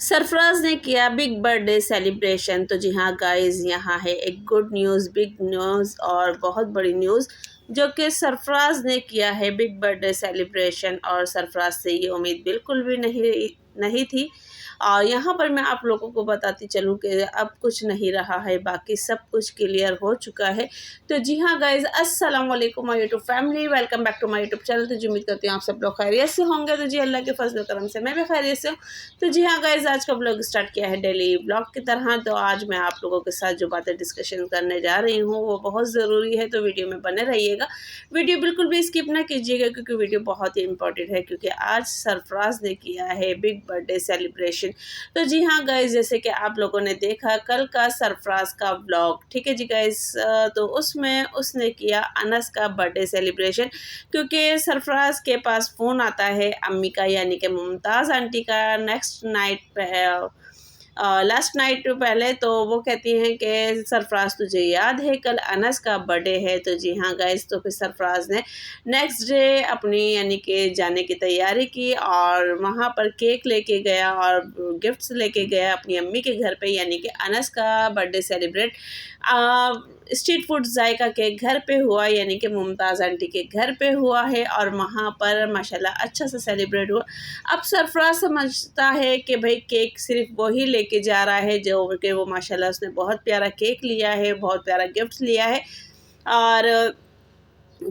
सरफराज ने किया big birthday celebration. तो जी हाँ गाइस, यहाँ है एक गुड न्यूज़, बिग न्यूज़ और बहुत बड़ी न्यूज़ जो कि सरफराज ने किया है बिग बर्थडे सेलिब्रेशन। और सरफराज से ये उम्मीद बिल्कुल भी नहीं नहीं थी। और यहाँ पर मैं आप लोगों को बताती चलूँ कि अब कुछ नहीं रहा है, बाकी सब कुछ क्लियर हो चुका है। तो जी हाँ गाइज़, अस्सलाम वालेकुम my YouTube family, welcome back to my YouTube channel. तो जी उम्मीद करती हूँ आप सब लोग खैरियत से होंगे। तो जी अल्लाह के फजल करम से मैं भी खैरियत से हूँ। तो जी हाँ गाइज़, आज का ब्लॉग स्टार्ट किया है डेली ब्लॉग की तरह। तो आज मैं आप लोगों के साथ जो बातें डिस्कशन करने जा रही हूँ वो बहुत ज़रूरी है, तो वीडियो में बने रहिएगा। वीडियो बिल्कुल भी स्किप ना कीजिएगा क्योंकि वीडियो बहुत ही इंपॉर्टेंट है, क्योंकि आज सरफराज ने किया है बिग बर्थडे सेलिब्रेशन। तो जी हाँ गाइज़, जैसे कि आप लोगों ने देखा कल का सरफराज का व्लॉग, ठीक है जी गाइज़, तो उसमें उसने किया अनस का बर्थडे सेलिब्रेशन। क्योंकि सरफराज के पास फ़ोन आता है अम्मी का, यानी कि मुमताज़ आंटी का, नेक्स्ट नाइट लास्ट नाइट पहले। तो वो कहती हैं कि सरफराज तुझे याद है कल अनस का बर्थडे है। तो जी हाँ गाइज़, तो फिर सरफराज ने नेक्स्ट डे अपनी यानी कि जाने की तैयारी की और वहाँ पर केक लेके गया और गिफ्ट्स लेके गया अपनी अम्मी के घर पे, यानी कि अनस का बर्थडे सेलिब्रेट स्ट्रीट फूड जायका के घर पे हुआ, यानी कि मुमताज़ आंटी के घर पे हुआ है। और वहाँ पर माशाल्लाह अच्छा सा सेलिब्रेट हुआ। अब सरफराज समझता है कि भाई केक सिर्फ वही लेके जा रहा है जो कि वो माशाल्लाह उसने बहुत प्यारा केक लिया है, बहुत प्यारा गिफ्ट लिया है। और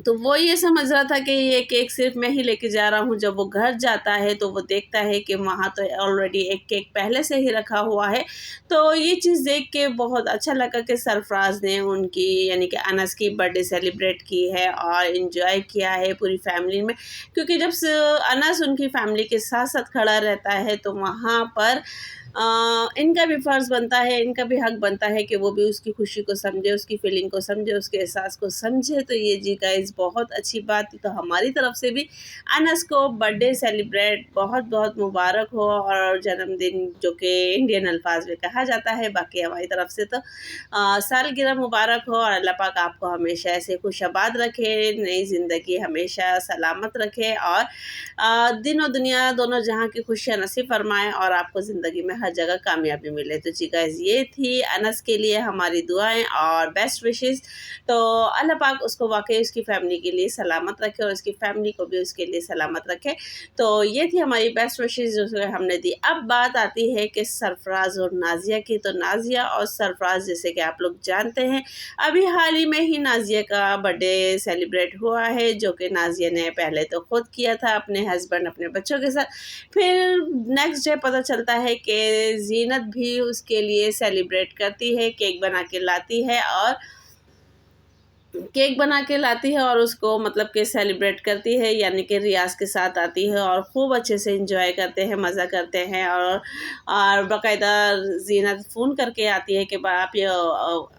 तो वो ये समझ रहा था कि ये केक सिर्फ मैं ही लेके जा रहा हूँ। जब वो घर जाता है तो वो देखता है कि वहाँ तो ऑलरेडी एक केक पहले से ही रखा हुआ है। तो ये चीज़ देख के बहुत अच्छा लगा कि सरफराज ने उनकी यानी कि अनस की बर्थडे सेलिब्रेट की है और इन्जॉय किया है पूरी फैमिली में। क्योंकि जब अनस उनकी फैमिली के साथ साथ खड़ा रहता है तो वहाँ पर इनका भी फ़र्ज़ बनता है, इनका भी हक बनता है कि वो भी उसकी खुशी को समझे, उसकी फीलिंग को समझे, उसके एहसास को समझे। तो ये जी गाइज़ बहुत अच्छी बात थी। तो हमारी तरफ से भी अनस को बर्थडे सेलिब्रेट बहुत-बहुत मुबारक हो, और जन्मदिन जो कि इंडियन अल्फाज में कहा जाता है, बाकी हमारी तरफ से तो सालगिरह मुबारक हो और अल्लाह पाक आपको हमेशा ऐसे खुशआबाद रखे, नई ज़िंदगी हमेशा सलामत रखे और दीन और दुनिया दोनों जहाँ की खुशियाँ नसीब फरमाएँ और आपको ज़िंदगी में हर जगह कामयाबी मिले। तो जी गाइज़, ये थी अनस के लिए हमारी दुआएँ और बेस्ट विशेज़। तो अल्लाह पाक उसको वाक़ई उसकी फ़ैमिली के लिए सलामत रखे और उसकी फ़ैमिली को भी उसके लिए सलामत रखे। तो ये थी हमारी बेस्ट विशेज़ जो हमने दी। अब बात आती है कि सरफराज़ और नाज़िया की। तो नाज़िया और सरफराज़ जैसे कि आप लोग जानते हैं, अभी हाल ही में ही नाज़िया का बर्थडे सेलिब्रेट हुआ है, जो कि नाज़िया ने पहले तो खुद किया था अपने हस्बैंड अपने बच्चों के साथ। फिर नेक्स्ट डे पता चलता है कि ज़ीनत भी उसके लिए सेलिब्रेट करती है, केक बना के लाती है और उसको मतलब कि सेलिब्रेट करती है, यानी कि रियाज़ के साथ आती है और खूब अच्छे से एंजॉय करते हैं, मज़ा करते हैं। और बाकायदा ज़ीनत फ़ोन करके आती है कि आप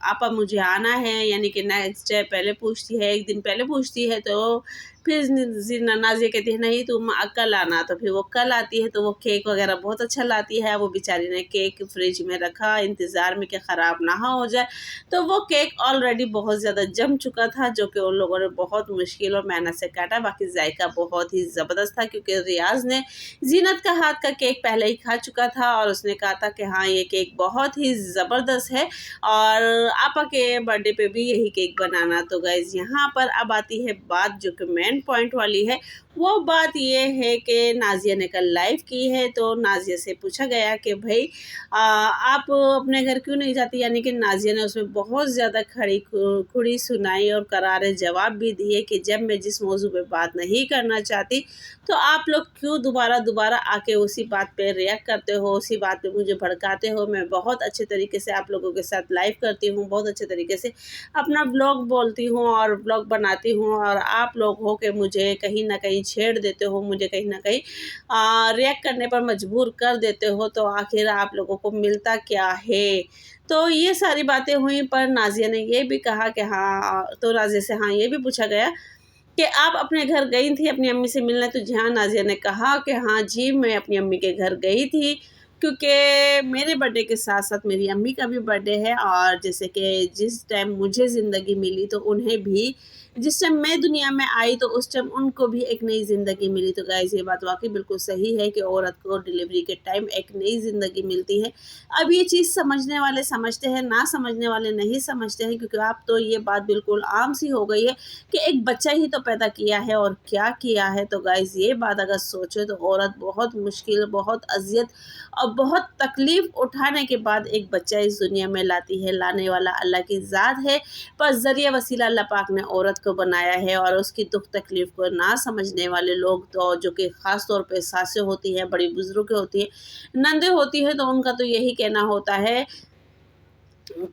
आपा मुझे आना है, यानी कि नेक्स्ट डे पहले पूछती है, एक दिन पहले पूछती है। तो फिर नाज़िया कहती है नहीं तुम कल आना। तो फिर वो कल आती है तो वो केक वगैरह बहुत अच्छा लाती है। वो बेचारी ने केक फ्रिज में रखा इंतज़ार में कि ख़राब ना हो जाए। तो वो केक ऑलरेडी बहुत ज़्यादा जम चुका था, जो कि उन लोगों ने बहुत मुश्किल और मेहनत से काटा। बाकी जायका बहुत ही ज़बरदस्त था क्योंकि रियाज़ ने ज़ीनत का हाथ का केक पहले ही खा चुका था और उसने कहा था कि हाँ ये केक बहुत ही ज़बरदस्त है और आपा के बर्थडे पे भी यही केक बनाना। तो गाइज़, यहाँ पर अब आती है बात जो कि मेन पॉइंट वाली है। वो बात ये है कि नाज़िया ने कल लाइव की है। तो नाज़िया से पूछा गया कि भाई आप अपने घर क्यों नहीं जाती, यानी कि नाज़िया ने उसमें बहुत ज़्यादा खुड़ी सुनाई और करारे जवाब भी दिए कि जब मैं जिस मौजू पे बात नहीं करना चाहती तो आप लोग क्यों दोबारा आके उसी बात पे रिएक्ट करते हो, उसी बात पे मुझे भड़काते हो। मैं बहुत अच्छे तरीके से आप लोगों के साथ लाइव करती हूँ, बहुत अच्छे तरीके से अपना ब्लॉग बोलती हूँ और ब्लॉग बनाती हूँ, और आप लोग हो के मुझे कहीं ना कहीं छेड़ देते हो, मुझे कहीं ना कहीं रिएक्ट करने पर मजबूर कर देते हो। तो आखिर आप लोगों को मिलता क्या है। तो ये सारी बातें हुई, पर नाज़िया ने ये भी कहा कि हाँ, तो नाज़िया से हाँ ये भी पूछा गया कि आप अपने घर गई थी अपनी अम्मी से मिलने। तो जहाँ नाज़िया ने कहा कि हाँ जी, मैं अपनी अम्मी के घर गई थी क्योंकि मेरे बर्थडे के साथ साथ मेरी अम्मी का भी बर्थडे है, और जैसे कि जिस टाइम मुझे ज़िंदगी मिली तो उन्हें भी जिस टाइम मैं दुनिया में आई तो उस टाइम उनको भी एक नई ज़िंदगी मिली। तो गाइज़ ये बात वाक़ई बिल्कुल सही है कि औरत को डिलीवरी के टाइम एक नई ज़िंदगी मिलती है। अब ये चीज़ समझने वाले समझते हैं, ना समझने वाले नहीं समझते हैं, क्योंकि अब तो ये बात बिल्कुल आम सी हो गई है कि एक बच्चा ही तो पैदा किया है और क्या किया है। तो गाइज़ ये बात अगर सोचें तो औरत बहुत मुश्किल, बहुत अज़ियत और बहुत तकलीफ़ उठाने के बाद एक बच्चा इस दुनिया में लाती है। लाने वाला अल्लाह की ज़ात है, पर ज़रिया वसीला अल्लाह पाक ने औरत को बनाया है। और उसकी दुख तकलीफ़ को ना समझने वाले लोग तो, जो कि ख़ास तौर पे सासें होती हैं, बड़ी बुज़ुर्ग होती हैं, नंदे होती हैं, तो उनका तो यही कहना होता है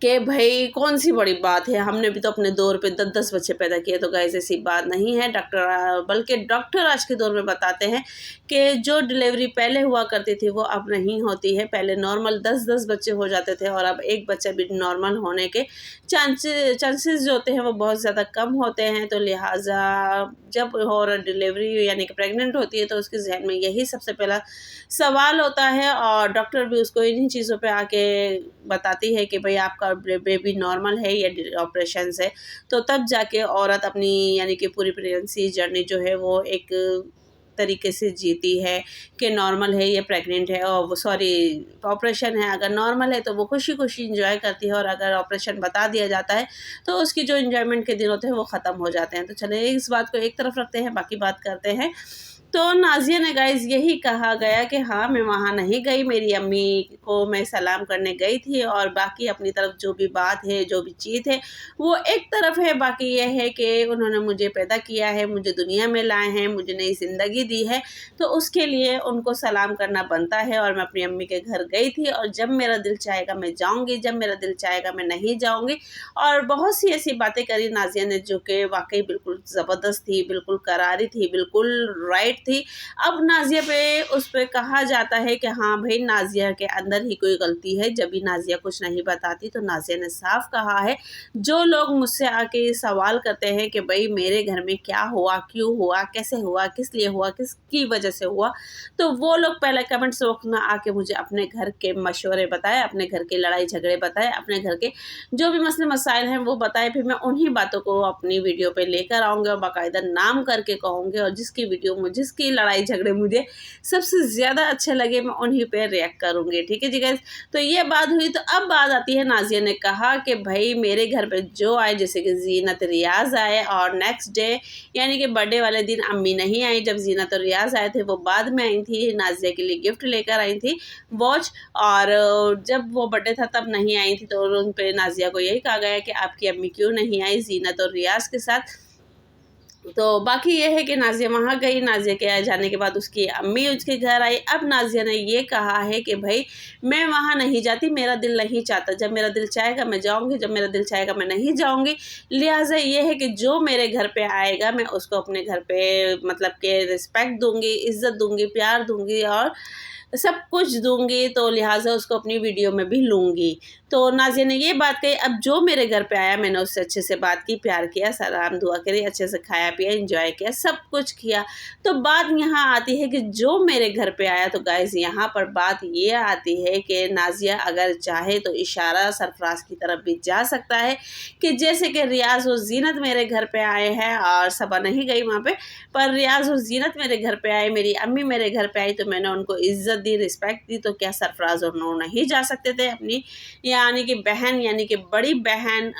कि भई कौन-सी बड़ी बात है, हमने भी तो अपने दौर पे 10-10 बच्चे पैदा किए। तो गाइस ऐसी बात नहीं है। बल्कि डॉक्टर आज के दौर में बताते हैं कि जो डिलीवरी पहले हुआ करती थी वो अब नहीं होती है। पहले नॉर्मल 10-10 बच्चे हो जाते थे और अब एक बच्चा भी नॉर्मल होने के चांसेस जो होते हैं वो बहुत ज़्यादा कम होते हैं। तो लिहाज़ा जब और डिलीवरी यानी कि प्रेग्नेंट होती है तो उसके ज़हन में यही सबसे पहला सवाल होता है, और डॉक्टर भी उसको इन्हीं चीज़ों पे आके बताती है कि भई आपका बेबी नॉर्मल है या ऑपरेशन से। तो तब जाके औरत अपनी यानी कि पूरी प्रेगनेंसी जर्नी जो है वो एक तरीके से जीती है कि नॉर्मल है या प्रेग्नेंट है, और वो सॉरी ऑपरेशन है। अगर नॉर्मल है तो वो खुशी-खुशी एन्जॉय करती है, और अगर ऑपरेशन बता दिया जाता है तो उसकी जो एन्जॉयमेंट के दिन होते हैं वो ख़त्म हो जाते हैं। तो चलिए इस बात को एक तरफ रखते हैं, बाकी बात करते हैं। तो नाज़िया ने गाइज़ यही कहा गया कि हाँ, मैं वहाँ नहीं गई, मेरी अम्मी को मैं सलाम करने गई थी, और बाकी अपनी तरफ जो भी बात है, जो भी चीज़ है, वो एक तरफ है। बाकी ये है कि उन्होंने मुझे पैदा किया है, मुझे दुनिया में लाए हैं, मुझे नई ज़िंदगी दी है, तो उसके लिए उनको सलाम करना बनता है। और मैं अपनी अम्मी के घर गई थी, और जब मेरा दिल चाहेगा मैं जाऊँगी, जब मेरा दिल चाहेगा मैं नहीं जाऊँगी। और बहुत सी ऐसी बातें करी नाज़िया ने जो कि वाक़ई बिल्कुल ज़बरदस्त थी, बिल्कुल करारी थी, बिल्कुल राइट थी। अब नाज़िया पे उस पे कहा जाता है कि हाँ भई नाज़िया के अंदर ही कोई गलती है। जब भी नाज़िया कुछ नहीं बताती तो नाज़िया ने साफ कहा है, जो लोग मुझसे आके सवाल करते हैं कि भई मेरे घर में क्या हुआ, क्यों हुआ, कैसे हुआ, किस लिए हुआ, किसकी वजह से हुआ, तो वो लोग पहले कमेंट्स बॉक्स में आके मुझे अपने घर के मशवरे बताएँ, अपने घर के लड़ाई झगड़े बताएँ, अपने घर के जो भी मसले मसाइल हैं वो बताएँ। फिर मैं उन्हीं बातों को अपनी वीडियो पे लेकर आऊँगी और बाकायदा नाम करके कहूँगी, और जिसकी वीडियो में जिसकी लड़ाई झगड़े मुझे सबसे ज़्यादा अच्छे लगे मैं उन्हीं पे रिएक्ट करूँगी। ठीक है जी गाइस, तो ये बात हुई। तो अब बात आती है, नाज़िया ने कहा कि भाई मेरे घर पे जो आए, जैसे कि ज़ीनत रियाज़ आए, और नेक्स्ट डे यानी कि बर्थडे वाले दिन अम्मी नहीं आई। जब ज़ीनत और रियाज़ आए थे वो बाद में आई थी, नाज़िया के लिए गिफ्ट लेकर आई थी, वॉच। और जब वो बर्थडे था तब नहीं आई थी, तो उन पे नाज़िया को यही कहा गया कि आपकी अम्मी क्यों नहीं आई ज़ीनत और रियाज़ के साथ। तो बाकी ये है कि नाज़िया वहाँ गई, नाज़िया के जाने के बाद उसकी अम्मी उसके घर आई। अब नाज़िया ने ये कहा है कि भई मैं वहाँ नहीं जाती, मेरा दिल नहीं चाहता, जब मेरा दिल चाहेगा मैं जाऊँगी, जब मेरा दिल चाहेगा मैं नहीं जाऊँगी। लिहाज़ा ये है कि जो मेरे घर पे आएगा मैं उसको अपने घर पे मतलब कि रिस्पेक्ट दूँगी, इज़्ज़त दूँगी, प्यार दूँगी और सब कुछ दूँगी, तो लिहाज़ा उसको अपनी वीडियो में भी लूँगी। तो नाज़िया ने ये बात कही। अब जो मेरे घर पे आया मैंने उससे अच्छे से बात की, प्यार किया, सलाम दुआ करी, अच्छे से खाया पिया, एंजॉय किया, सब कुछ किया। तो बात यहाँ आती है कि जो मेरे घर पे आया, तो गाइज़ यहाँ पर बात ये आती है कि नाज़िया अगर चाहे तो इशारा सरफराज की तरफ भी जा सकता है कि जैसे कि रियाज़ और ज़ीनत मेरे घर पे आए हैं, और सबा नहीं गई वहाँ पे, पर रियाज़ और ज़ीनत मेरे घर पे आए, मेरी अम्मी मेरे घर पे आई, तो मैंने उनको इज़्ज़त दी, रिस्पेक्ट दी। तो क्या सरफराज और नूर नहीं जा सकते थे अपनी यानी कि बहन यानी कि बड़ी बहन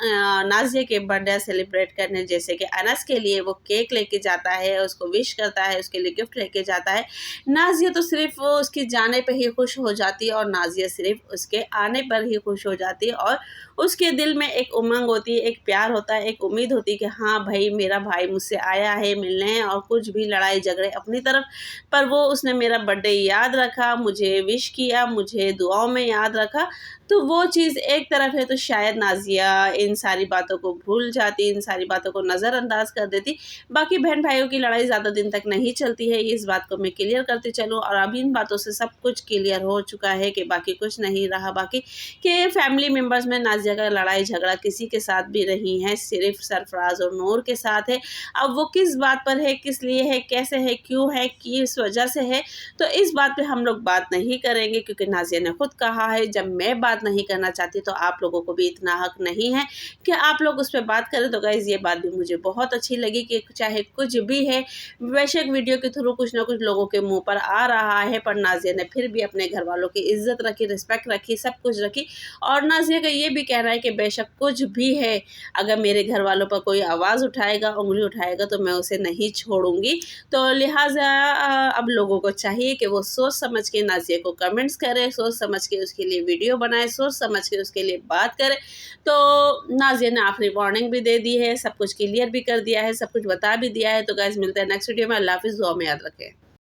नाज़िया के बर्थडे सेलिब्रेट करने? जैसे कि अनस के लिए वो केक लेके जाता है, उसको विश करता है, उसके लिए गिफ्ट लेके जाता है। नाज़िया तो सिर्फ़ उसके जाने पे ही खुश हो जाती है, और नाज़िया सिर्फ़ उसके आने पर ही खुश हो जाती है, और उसके दिल में एक उमंग होती है, एक प्यार होता है, एक उम्मीद होती है कि हाँ भाई मेरा भाई मुझसे आया है मिलने, और कुछ भी लड़ाई झगड़े अपनी तरफ, पर वो उसने मेरा बर्थडे याद रखा, मुझे विश किया, मुझे दुआओं में याद रखा। तो वो चीज़ एक तरफ है, तो शायद नाज़िया इन सारी बातों को भूल जाती, इन सारी बातों को नज़रअंदाज कर देती। बाकी बहन भाइयों की लड़ाई ज़्यादा दिन तक नहीं चलती है, इस बात को मैं क्लियर करती चलूँ, और अब इन बातों से सब कुछ क्लियर हो चुका है कि बाकी कुछ नहीं रहा बाकी, कि फैमिली मेम्बर्स में नाज़िया का लड़ाई झगड़ा किसी के साथ भी नहीं है, सिर्फ़ सरफराज और नूर के साथ है। अब वो किस बात पर है, किस लिए है, कैसे है, क्यों है, किस वजह से है, तो इस बात पे हम लोग लोग बात नहीं करेंगे, क्योंकि नाज़िया ने खुद कहा है जब मैं बात नहीं करना चाहती तो आप लोगों को भी इतना हक नहीं है कि आप लोग उस पर बात करें। तो गाइज़ ये बात भी मुझे बहुत अच्छी लगी कि चाहे कुछ भी है, बेशक वीडियो के थ्रू कुछ ना कुछ लोगों के मुंह पर आ रहा है, पर नाज़िया ने फिर भी अपने घर वालों की इज्जत रखी, रिस्पेक्ट रखी, सब कुछ रखी। और नाज़िया का ये भी कहना है कि बेशक कुछ भी है, अगर मेरे घर वालों पर कोई आवाज़ उठाएगा, उंगली उठाएगा तो मैं उसे नहीं छोड़ूंगी। तो लिहाजा अब लोगों को चाहिए कि वो सोच समझ के नाज़िया को कमेंट्स करें, सोच समझ के उसके लिए वीडियो बनाए, सोच समझ के उसके लिए बात करें। तो नाज़िया ने आखिरी वार्निंग भी दे दी है, सब कुछ क्लियर भी कर दिया है, सब कुछ बता भी दिया है। तो गाइस मिलते हैं नेक्स्ट वीडियो में। अल्लाह हाफ़िज़, दुआ में याद रखें।